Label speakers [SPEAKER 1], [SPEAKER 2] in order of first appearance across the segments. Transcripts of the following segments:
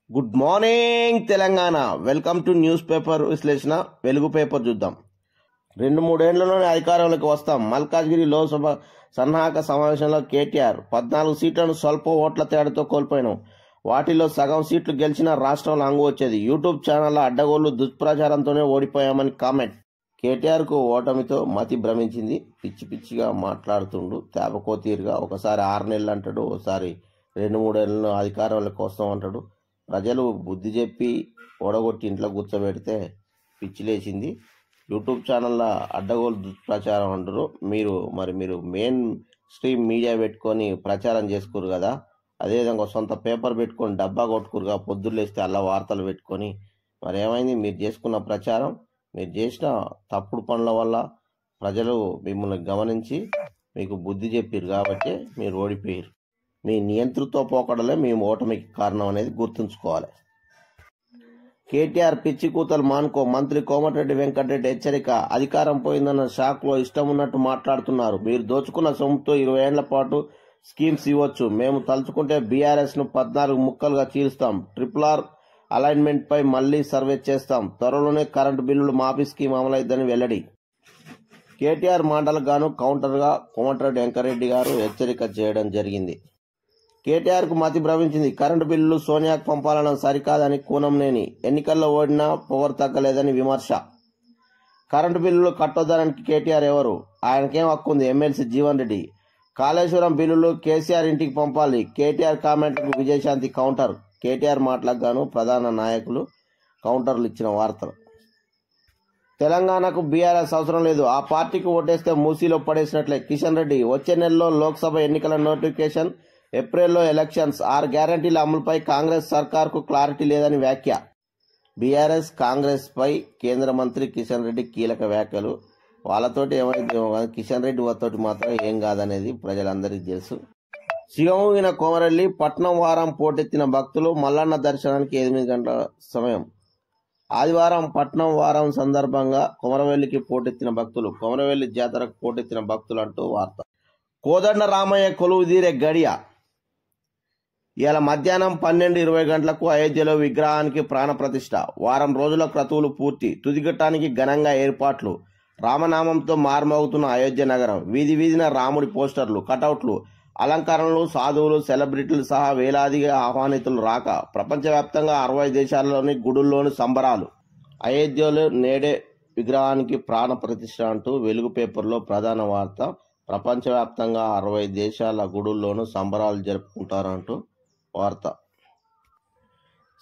[SPEAKER 1] Good morning Telangana. Welcome to news paper విశ్లేషణ. వెలుగు paper చూద్దాం. 2-3 ఏళ్లలోనే అధికారంలోకి వస్తాం. మల్కాజ్గిరి లోక్సభ సన్నాహక సమావేశంలో కేటీఆర్ 14 సీట్లను స్వల్ప ఓట్ల తేడాతో కోల్పోయినాం. వాటిలో సగం సీట్లు గెలిచిన రాష్ట్రంలో అంగు వచ్చేది. యూట్యూబ్ ఛానళ్ల అడ్డగోళ్లు దుష్ప్రచారంతోనే ఓడిపోయామని కామెంట్. కేటీఆర్ కు ఓటమితో మతి భ్రమించింది. పిచ్చి పిచ్చిగా మాట్లాడుతుండు. తేపకో తీరుగా ఒకసారి 6 నెలలు అంటాడు, ఒకసారి 2-3 ఏళ్లలో అధికారంలోకి వస్తాం అంటాడు. ప్రజలు బుద్ధి చెప్పి ఓడగొట్టి ఇంట్లో కూర్చోబెడితే పిచ్చిలేసింది. యూట్యూబ్ ఛానళ్ళ అడ్డగోలు దుష్ప్రచారం అంటారు. మీరు మెయిన్ స్ట్రీమ్ మీడియా పెట్టుకొని ప్రచారం చేసుకురు కదా, అదేవిధంగా సొంత పేపర్ పెట్టుకొని డబ్బా కొట్టుకురుగా, పొద్దులేస్తే అలా వార్తలు పెట్టుకొని మరి ఏమైంది? మీరు చేసుకున్న ప్రచారం, మీరు చేసిన తప్పుడు పనుల వల్ల ప్రజలు మిమ్మల్ని గమనించి మీకు బుద్ధి చెప్పారు కాబట్టి మీరు ఓడిపోయారు. మీ నియంతృత్వ పోకడలే మీ ఓటమికి కారణం అనేది గుర్తుంచుకోవాలి. కేటీఆర్ పిచ్చి కూతలు మానుకో. మంత్రి కోమటిరెడ్డి వెంకటరెడ్డి హెచ్చరిక. అధికారం పోయిందన్న షాక్ లో ఇష్టం ఉన్నట్టు మాట్లాడుతున్నారు. మీరు దోచుకున్న సొమ్ముతో 20 ఏళ్ల పాటు స్కీమ్స్ ఇవ్వచ్చు. మేము తలుచుకుంటే బీఆర్ఎస్ ను 14 ముక్కలుగా చీల్స్తాం. RRR అలైన్మెంట్ పై మళ్లీ సర్వే చేస్తాం. త్వరలోనే కరెంటు బిల్లులు మాఫీ స్కీమ్ అమలైద్దని వెల్లడి. కేటీఆర్ మాటలకు గాను కౌంటర్ గా కోమటిరెడ్డి వెంకటరెడ్డి గారు హెచ్చరిక చేయడం జరిగింది. కేటీఆర్ కు మతి భ్రమించింది. కరెంటు బిల్లులు సోనియాకు పంపాలన్న సరికాదని కూనంనేని. ఎన్నికల్లో ఓడినా పవర్ తగ్గలేదని విమర్శ. కరెంటు బిల్లులు కట్టొద్దడానికి కేటీఆర్ ఎవరు? ఆయనకేం హక్కుంది? ఎమ్మెల్సీ జీవన్ రెడ్డి. కాళేశ్వరం బిల్లులు కేసీఆర్ ఇంటికి పంపాలి. కేటీఆర్ కామెంట్లకు విజయశాంతి కౌంటర్. కేటీఆర్ మాటలకు గాను ప్రధాన నాయకులు కౌంటర్లు ఇచ్చిన వార్తలు. తెలంగాణకు బీఆర్ఎస్ అవసరం లేదు. ఆ పార్టీకి ఓటేస్తే మూసీలో పడేసినట్లే. కిషన్ రెడ్డి. వచ్చే నెలలో లోక్సభ ఎన్నికల నోటిఫికేషన్, ఏప్రిల్లో ఎలక్షన్స్. 6 గ్యారంటీల అమలుపై కాంగ్రెస్ సర్కార్కు క్లారిటీ లేదని వ్యాఖ్య. బీఆర్ఎస్ కాంగ్రెస్ పై కేంద్ర మంత్రి కిషన్ రెడ్డి కీలక వ్యాఖ్యలు. వాళ్ళతోటి ఏమైందేమో కానీ కిషన్ రెడ్డి తోటి మాత్రం ఏం కాదనేది ప్రజలందరికీ తెలుసు. సిగమూగిన కోమరెల్లి. పట్నం వారం పోటెత్తిన భక్తులు. మల్లన్న దర్శనానికి 8 గంటల సమయం. ఆదివారం పట్నం వారం సందర్భంగా కొమరవెల్లికి పోటెత్తిన భక్తులు. కొమరవెల్లి జాతరకు పోటెత్తిన భక్తులు అంటూ వార్త. కోదండ రామయ్య కొలువు తీరే గడియ. ఇవాళ మధ్యాహ్నం 12:20 గంటలకు అయోధ్యలో విగ్రహానికి ప్రాణప్రతిష్ఠ. వారం రోజుల క్రతువులు పూర్తి. తుదిఘట్టానికి ఘనంగా ఏర్పాట్లు. రామనామంతో మారుమోగుతున్న అయోధ్య నగరం. వీధి వీధిన రాముడి పోస్టర్లు, కటౌట్లు, అలంకరణలు, సాధువులు, సెలబ్రిటీలు సహా వేలాదిగా ఆహ్వానితులు రాక. ప్రపంచవ్యాప్తంగా 60 దేశాల్లోని గుడుల్లోని సంబరాలు. అయోధ్యలో నేడే విగ్రహానికి ప్రాణప్రతిష్ఠ అంటూ వెలుగు పేపర్లో ప్రధాన వార్త. ప్రపంచవ్యాప్తంగా 60 దేశాల గుడుల్లోనూ సంబరాలు జరుపుకుంటారంటూ వార్త.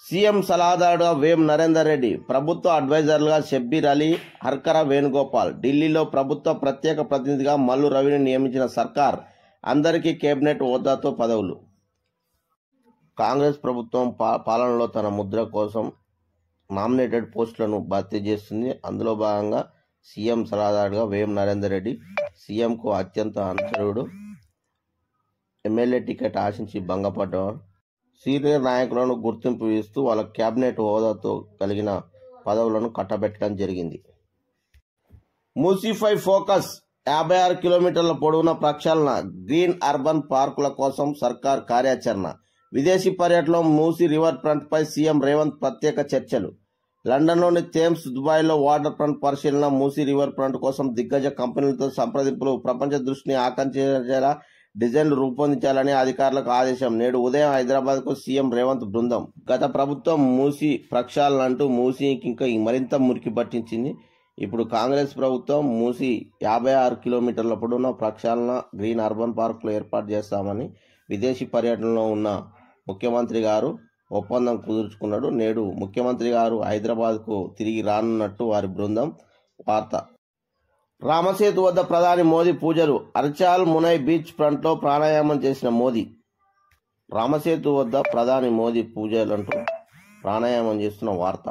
[SPEAKER 1] సీఎం సలహాదారుగా వేం నరేందర్ రెడ్డి. ప్రభుత్వ అడ్వైజర్లుగా షబ్బీర్ అలీ, హర్కర వేణుగోపాల్. ఢిల్లీలో ప్రభుత్వ ప్రత్యేక ప్రతినిధిగా మల్లు రవిని నియమించిన సర్కార్. అందరికీ కేబినెట్ హోదాతో పదవులు. కాంగ్రెస్ ప్రభుత్వం పాలనలో తన ముద్ర కోసం నామినేటెడ్ పోస్టులను భర్తీ చేస్తుంది. అందులో భాగంగా సీఎం సలహాదారుగా వేం నరేందర్ రెడ్డి. సీఎంకు అత్యంత అనుచరుడు. ఎమ్మెల్యే టికెట్ ఆశించి భంగపడ్డవారు. సీనియర్ నాయకులను గుర్తింపు ఇస్తూ వాళ్ళ కేబినెట్ హోదాతో కలిగిన పదవులను కట్టబెట్టడం జరిగింది. మూసీపై ఫోకస్. 56 కిలోమీటర్ల పొడవున ప్రక్షాళన. గ్రీన్ అర్బన్ పార్కుల కోసం సర్కార్ కార్యాచరణ. విదేశీ పర్యటనలో మూసీ రివర్ ఫ్రంట్ పై సీఎం రేవంత్ ప్రత్యేక చర్చలు. లండన్లోని థేమ్స్, దుబాయ్లో వాటర్ ఫ్రంట్ పరిశీలన. మూసీ రివర్ ఫ్రంట్ కోసం దిగ్గజ కంపెనీలతో సంప్రదింపులు. ప్రపంచ దృష్టిని ఆకర్షించేలా డిజైన్లు రూపొందించాలని అధికారులకు ఆదేశం. నేడు ఉదయం హైదరాబాద్కు సీఎం రేవంత్ బృందం. గత ప్రభుత్వం మూసీ ప్రక్షాళన అంటూ మూసీకి ఇంకా మరింత మురికి పట్టించింది. ఇప్పుడు కాంగ్రెస్ ప్రభుత్వం మూసీ 56 కిలోమీటర్ల పొడవున ప్రక్షాళన, గ్రీన్ అర్బన్ పార్కులు ఏర్పాటు చేస్తామని విదేశీ పర్యటనలో ఉన్న ముఖ్యమంత్రి గారు ఒప్పందం కుదుర్చుకున్నాడు. నేడు ముఖ్యమంత్రి గారు హైదరాబాద్కు తిరిగి రానున్నట్టు వారి బృందం వార్త. రామసేతు వద్ద ప్రధాని మోదీ పూజలు. అర్చాల్ మునై బీచ్ ఫ్రంట్లో ప్రాణాయామం చేసిన మోదీ. రామసేతు వద్ద ప్రధాని మోదీ పూజలంటూ ప్రాణాయామం చేస్తున్న వార్త.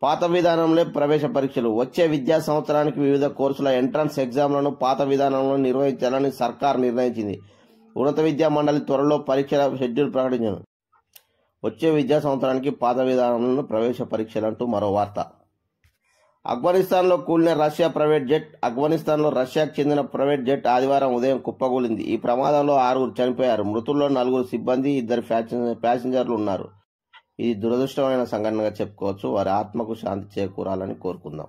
[SPEAKER 1] పాత విధానంలో ప్రవేశ పరీక్షలు. వచ్చే విద్యా సంవత్సరానికి వివిధ కోర్సుల ఎంట్రన్స్ ఎగ్జామ్లను పాత విధానంలో నిర్వహించాలని సర్కార్ నిర్ణయించింది. ఉన్నత విద్యా మండలి త్వరలో పరీక్షల షెడ్యూల్ ప్రకటించారు. వచ్చే విద్యా సంవత్సరానికి పాత విధానంలో ప్రవేశ పరీక్షలంటూ మరో వార్త. ఆఫ్ఘనిస్తాన్లో కూలిన రష్యా ప్రైవేట్ జెట్. ఆఫ్ఘనిస్తాన్లో రష్యాకు చెందిన ప్రైవేట్ జెట్ ఆదివారం ఉదయం కుప్పకూలింది. ఈ ప్రమాదంలో 6 చనిపోయారు. మృతుల్లో 4 సిబ్బంది, 2 ప్యాసింజర్లు ఉన్నారు. ఇది దురదృష్టమైన సంఘటనగా చెప్పుకోవచ్చు. వారి ఆత్మకు శాంతి చేకూరాలని కోరుకుందాం.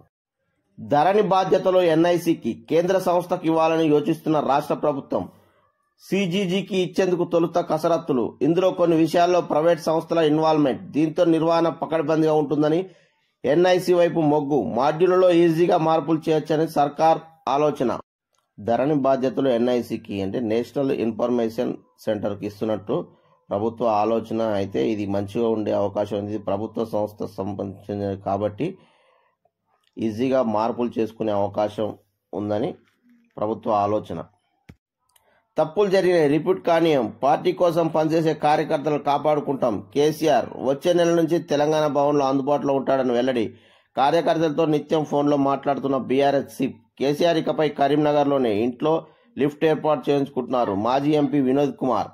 [SPEAKER 1] ధరణి బాధ్యతలు ఎన్ఐసికి కేంద్ర సంస్థకు ఇవ్వాలని యోచిస్తున్న రాష్ట్ర ప్రభుత్వం సిజీజీకి ఇచ్చేందుకు తొలుత కసరత్తులు. ఇందులో కొన్ని విషయాల్లో ప్రైవేట్ సంస్థల ఇన్వాల్వ్మెంట్. దీంతో నిర్వహణ పకడ్బందీగా ఉంటుందని ఎన్ఐసి వైపు మొగ్గు. మాడ్యూల్లో ఈజీగా మార్పులు చేయొచ్చని సర్కార్ ఆలోచన. ధరణి బాధ్యతలు ఎన్ఐసికి అంటే నేషనల్ ఇన్ఫర్మేషన్ సెంటర్కి ఇస్తున్నట్టు ప్రభుత్వ ఆలోచన. అయితే ఇది మంచిగా ఉండే అవకాశం ఉంది. ప్రభుత్వ సంస్థ సంబంధించినది కాబట్టి ఈజీగా మార్పులు చేసుకునే అవకాశం ఉందని ప్రభుత్వ ఆలోచన. తప్పులు జరిగినాయి, రిపీట్ కానీయం. పార్టీ కోసం పనిచేసే కార్యకర్తలను కాపాడుకుంటాం. కేసీఆర్ వచ్చే నెల నుంచి తెలంగాణ భవన్లో అందుబాటులో ఉంటాడని వెల్లడి. కార్యకర్తలతో నిత్యం ఫోన్లో మాట్లాడుతున్న బీఆర్ఎస్ చీఫ్ కేసీఆర్ ఇకపై కరీంనగర్లోనే ఇంట్లో లిఫ్ట్ ఏర్పాటు చేయించుకుంటున్నారు. మాజీ ఎంపీ వినోద్ కుమార్.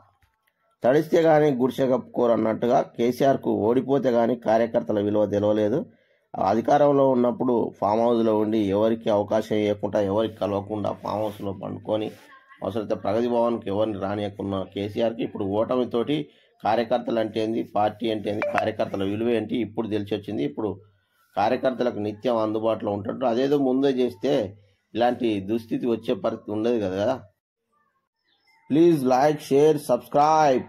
[SPEAKER 1] తడిస్తే గానీ గుడిసె కప్పుకోరు అన్నట్టుగా కేసీఆర్కు ఓడిపోతే గానీ కార్యకర్తల విలువ తెలవలేదు. అధికారంలో ఉన్నప్పుడు ఫామ్ హౌస్లో ఉండి ఎవరికి అవకాశం ఇవ్వకుండా, ఎవరికి కలవకుండా ఫామ్ హౌస్లో పండుకొని అవసరమైతే ప్రగతి భవన్కి ఎవరిని రానియకున్న కేసీఆర్కి ఇప్పుడు ఓటమితోటి కార్యకర్తలు అంటే ఏంది, పార్టీ అంటే ఏంది, కార్యకర్తల విలువ ఏంటి ఇప్పుడు తెలిసి వచ్చింది. ఇప్పుడు కార్యకర్తలకు నిత్యం అందుబాటులో ఉంటుంటారు. అదేదో ముందే చేస్తే ఇలాంటి దుస్థితి వచ్చే పరిస్థితి ఉండదు కదా. Please like, share, subscribe.